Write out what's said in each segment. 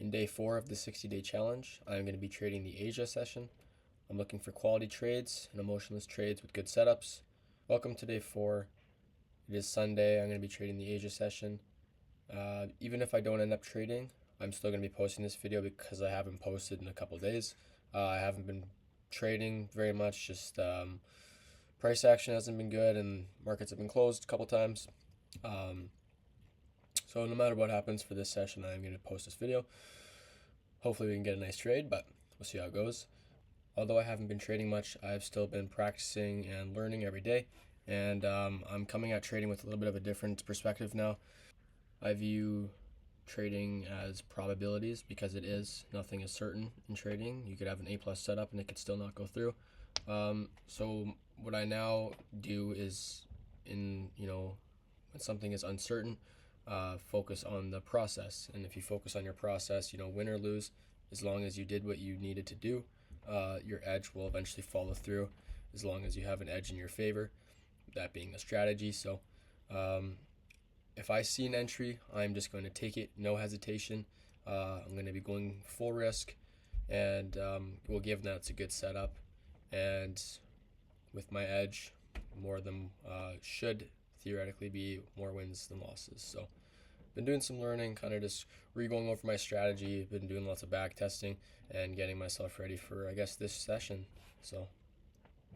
In day 4 of the 60-day challenge, I'm going to be trading the Asia session. I'm looking for quality trades and emotionless trades with good setups. Welcome to day 4. It is Sunday. I'm going to be trading the Asia session. Even if I don't end up trading, I'm still going to be posting this video because I haven't posted in a couple days. I haven't been trading very much, just price action hasn't been good and markets have been closed a couple times. So no matter what happens for this session, I'm going to post this video. Hopefully we can get a nice trade, but we'll see how it goes. Although I haven't been trading much, I've still been practicing and learning every day. And I'm coming at trading with a little bit of a different perspective now. I view trading as probabilities because it is. Nothing is certain in trading. You could have an A+ setup and it could still not go through. So what I now do is when something is uncertain, focus on the process. And if you focus on your process, win or lose, as long as you did what you needed to do, your edge will eventually follow through as long as you have an edge in your favor, that being the strategy. So if I see an entry, I'm just going to take it, no hesitation. I'm going to be going full risk, and we'll give that it's a good setup. And with my edge, more than should theoretically be more wins than losses. So been doing some learning, kind of just re-going over my strategy. Been doing lots of back testing and getting myself ready for, I guess, this session. So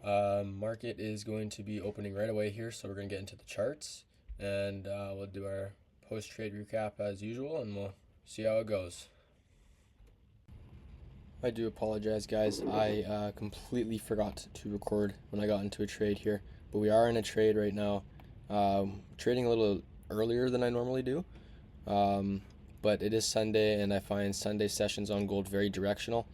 market is going to be opening right away here, so we're going to get into the charts, and we'll do our post-trade recap as usual, and we'll see how it goes. I do apologize, guys. I completely forgot to record when I got into a trade here, but we are in a trade right now. Trading a little earlier than I normally do, but it is Sunday, and I find Sunday sessions on gold very directional.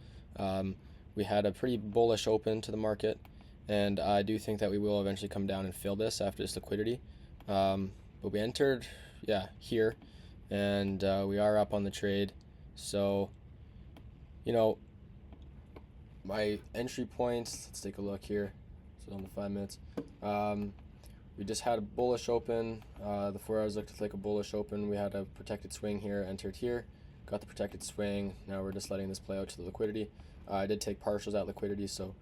We had a pretty bullish open to the market, and I do think that we will eventually come down and fill this after this liquidity. But we entered, here, and we are up on the trade. So, my entry points, let's take a look here. So on the 5 minutes. We just had a bullish open. The 4 hours looked like a bullish open. We had a protected swing here, entered here, got the protected swing. Now we're just letting this play out to the liquidity. I did take partials at liquidity, so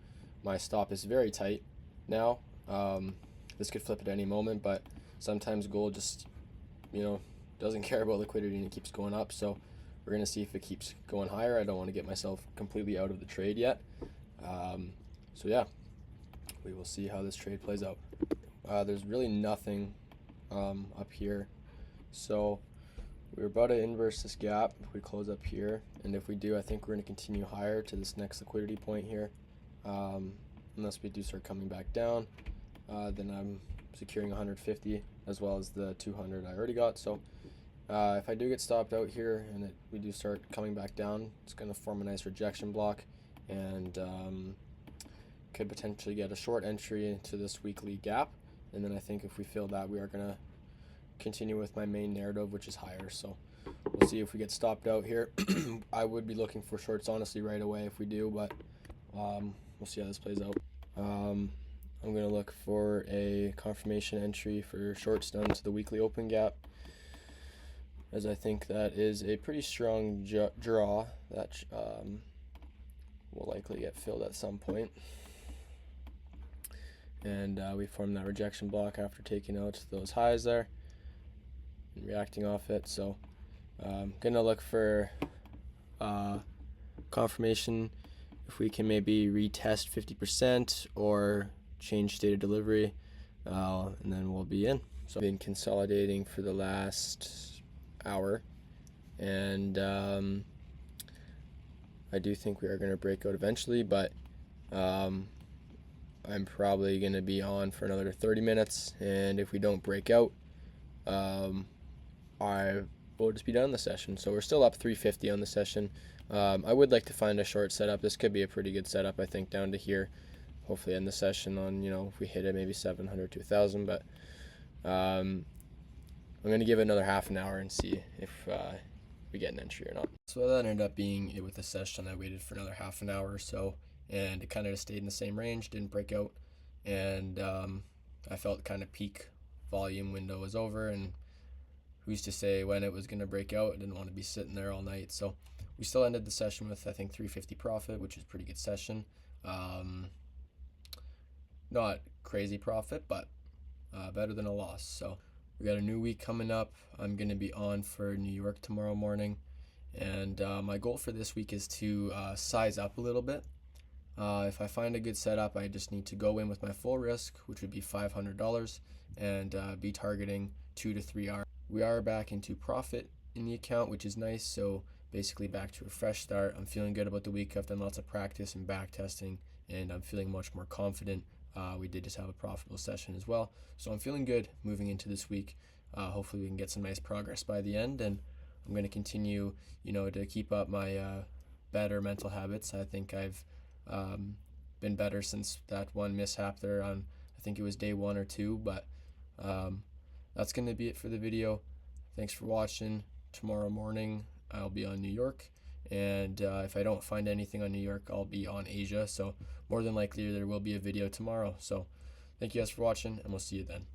my stop is very tight now. This could flip at any moment, but sometimes gold just, doesn't care about liquidity and it keeps going up. So we're going to see if it keeps going higher. I don't want to get myself completely out of the trade yet. So yeah, we will see how this trade plays out. There's really nothing up here, so we're about to inverse this gap if we close up here, and if we do, I think we're going to continue higher to this next liquidity point here, unless we do start coming back down. Then I'm securing 150 as well as the 200 I already got. So if I do get stopped out here and we do start coming back down, it's going to form a nice rejection block, and could potentially get a short entry into this weekly gap. And then I think if we fill that, we are going to continue with my main narrative, which is higher. So we'll see if we get stopped out here. I would be looking for shorts, honestly, right away if we do, but we'll see how this plays out. I'm going to look for a confirmation entry for shorts down to the weekly open gap, as I think that is a pretty strong draw that will likely get filled at some point. And we formed that rejection block after taking out those highs there and reacting off it. So I'm going to look for confirmation if we can maybe retest 50% or change state of delivery, and then we'll be in. So I've been consolidating for the last hour, and I do think we are going to break out eventually, but I'm probably going to be on for another 30 minutes, and if we don't break out, I will just be done the session. So we're still up 350 on the session. I would like to find a short setup. This could be a pretty good setup, I think, down to here. Hopefully end the session on, if we hit it, maybe 700 to 1,000, but I'm going to give it another half an hour and see if we get an entry or not. So that ended up being it with the session. I waited for another half an hour or so, and it kind of stayed in the same range, didn't break out, and I felt kind of peak volume window was over, and who's to say when it was going to break out. I didn't want to be sitting there all night, so we still ended the session with, I think, 350 profit, which is a pretty good session. Not crazy profit, but better than a loss. So we got a new week coming up. I'm going to be on for New York tomorrow morning. And my goal for this week is to size up a little bit. If I find a good setup, I just need to go in with my full risk, which would be $500, and be targeting 2 to 3 hours. We are back into profit in the account, which is nice. So basically back to a fresh start. I'm feeling good about the week. I've done lots of practice and back testing, and I'm feeling much more confident. We did just have a profitable session as well. So I'm feeling good moving into this week. Hopefully we can get some nice progress by the end, and I'm going to continue, to keep up my better mental habits. I think I've been better since that one mishap there on, I think it was day 1 or 2, but that's going to be it for the video. Thanks for watching. Tomorrow morning I'll be on New York, and if I don't find anything on New York, I'll be on Asia, so more than likely there will be a video tomorrow. So thank you guys for watching, and we'll see you then.